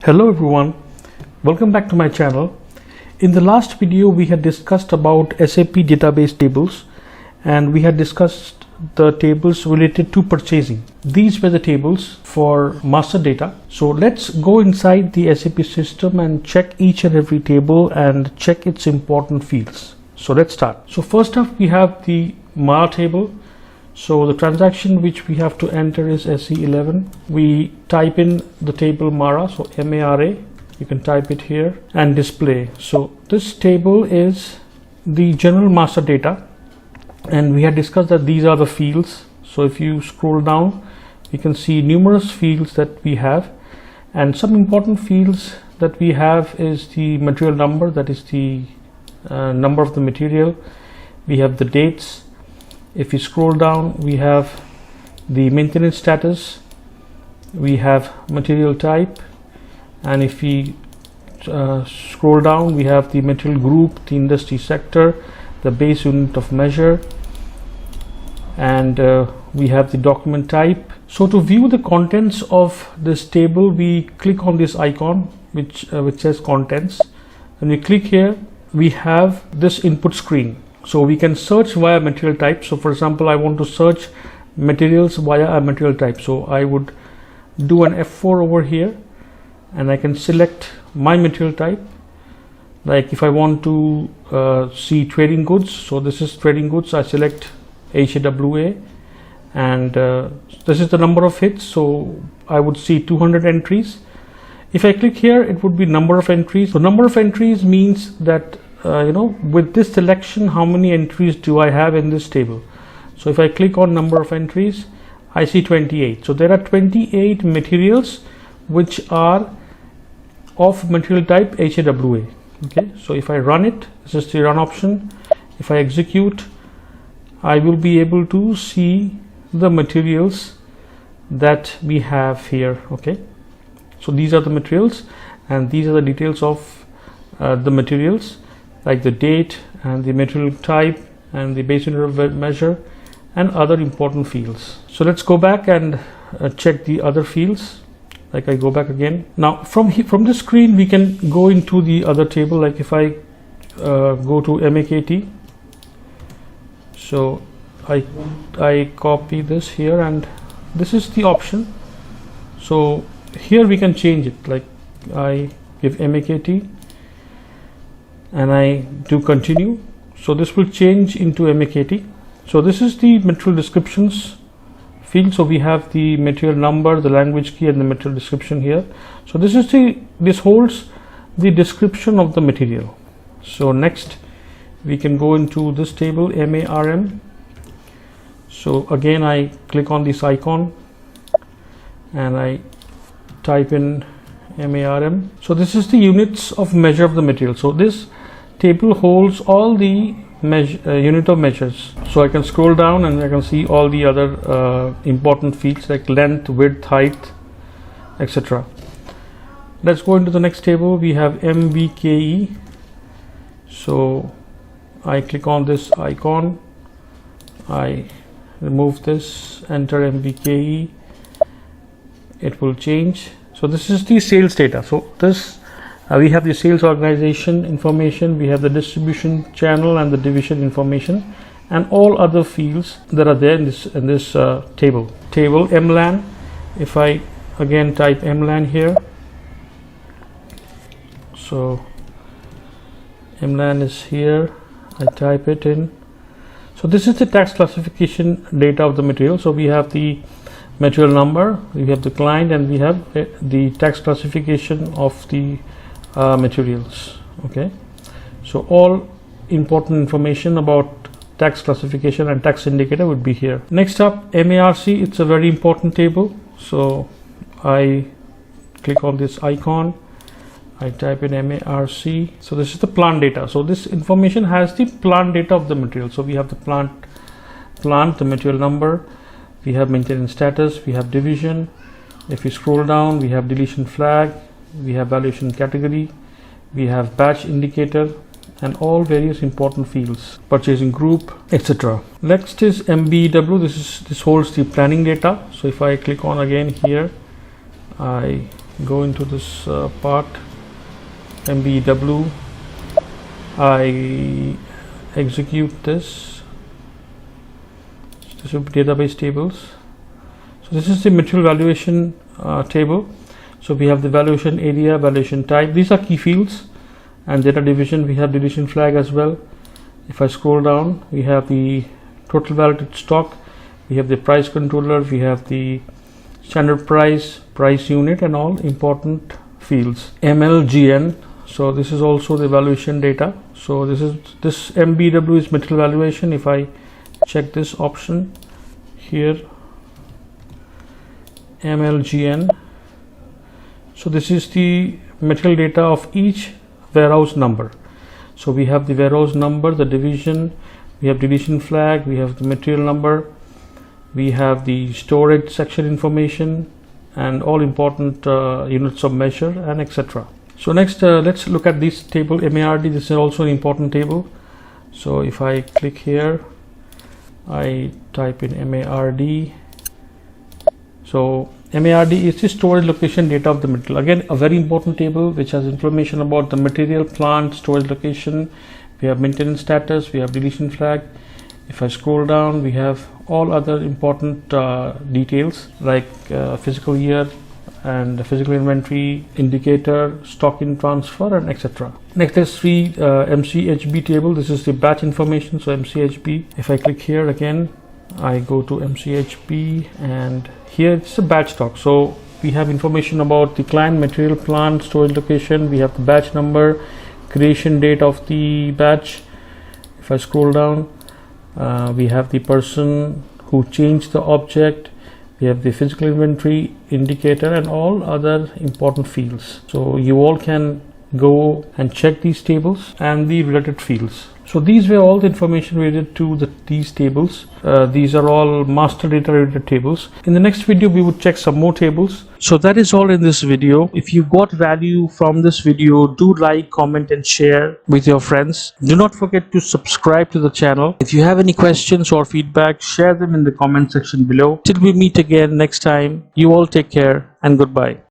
Hello everyone, welcome back to my channel. In the last video we had discussed about SAP database tables and we had discussed the tables related to purchasing. These were the tables for master data. So let's go inside the SAP system and check each and every table and check its important fields. So let's start. So first up we have the MAR table. So the transaction which we have to enter is SE11. We type in the table MARA, so MARA, you can type it here and display. So this table is the general master data and we had discussed that these are the fields. So if you scroll down, you can see numerous fields that we have, and some important fields that we have is the material number, that is the number of the material. We have the dates. If you scroll down, we have the maintenance status, we have material type, and if we scroll down, we have the material group, the industry sector, the base unit of measure, and we have the document type. So to view the contents of this table, we click on this icon which says contents. When we click here, we have this input screen. So we can search via material type. So for example, I want to search materials via a material type. So I would do an F4 over here and I can select my material type. Like if I want to see trading goods, so this is trading goods, I select HAWA and this is the number of hits. So I would see 200 entries. If I click here, it would be number of entries. So number of entries means that with this selection, how many entries do I have in this table? So if I click on number of entries, I see 28. So there are 28 materials which are of material type HAWA. Okay, so if I run it, this is the run option. If I execute, I will be able to see the materials that we have here. Okay, so these are the materials and these are the details of the materials, like the date and the material type and the base unit of measure and other important fields. So let's go back and check the other fields. Like I go back again. Now from this screen we can go into the other table. Like if I go to MAKT, so I copy this here and this is the option. So here we can change it. Like I give MAKT and I do continue. So this will change into MAKT. So this is the material descriptions field. So we have the material number, the language key, and the material description here. So this holds the description of the material. So next we can go into this table MARM. So again I click on this icon and I type in MARM. So this is the units of measure of the material. So this table holds all the unit of measures. So I can scroll down and I can see all the other important fields like length, width, height, etc. Let's go into the next table. We have MVKE. So I click on this icon, I remove this, enter MVKE, it will change. So this is the sales data. So this we have the sales organization information, we have the distribution channel and the division information, and all other fields that are there in this table. Table MLAN. If I again type MLAN here, so MLAN is here. I type it in. So this is the tax classification data of the material. So we have the material number, we have the client, and we have the tax classification of the materials. Okay, so all important information about tax classification and tax indicator would be here. Next up, MARC. It's a very important table. So I click on this icon, I type in MARC. So this is the plant data. So this information has the plant data of the material. So we have the plant, the material number, we have maintenance status, we have division. If you scroll down, we have deletion flag, we have valuation category, we have batch indicator, and all various important fields, purchasing group, etc. Next is MBW. This holds the planning data. So if I click on again here, I go into this part MBW. I execute this. This will be database tables. So this is the material valuation table. So we have the valuation area, valuation type. These are key fields, and data division. We have deletion flag as well. If I scroll down, we have the total validated stock. We have the price controller. We have the standard price, price unit, and all important fields. MLGN. So this is also the valuation data. So this MBW is material valuation. If I check this option here, MLGN. So this is the material data of each warehouse number. So we have the warehouse number, the division, we have deletion flag, we have the material number, we have the storage section information, and all important units of measure, and etc. So next let's look at this table MARD. This is also an important table. So if I click here, I type in MARD. So MARD is the storage location data of the material. Again, a very important table which has information about the material, plant, storage location. We have maintenance status, we have deletion flag. If I scroll down, we have all other important details like physical year and physical inventory, indicator, stock in transfer, and etc. Next is the MCHB table. This is the batch information. So MCHB, if I click here again, I go to MCHB, and here it's a batch stock. So we have information about the client, material, plant, storage location. We have the batch number, creation date of the batch. If I scroll down, we have the person who changed the object. We have the physical inventory, indicator, and all other important fields. So you all can go and check these tables and the related fields. So these were all the information related to these tables. These are all master data related tables. In the next video, we would check some more tables. So that is all in this video. If you got value from this video, do like, comment, and share with your friends. Do not forget to subscribe to the channel. If you have any questions or feedback, share them in the comment section below. Till we meet again next time, you all take care and goodbye.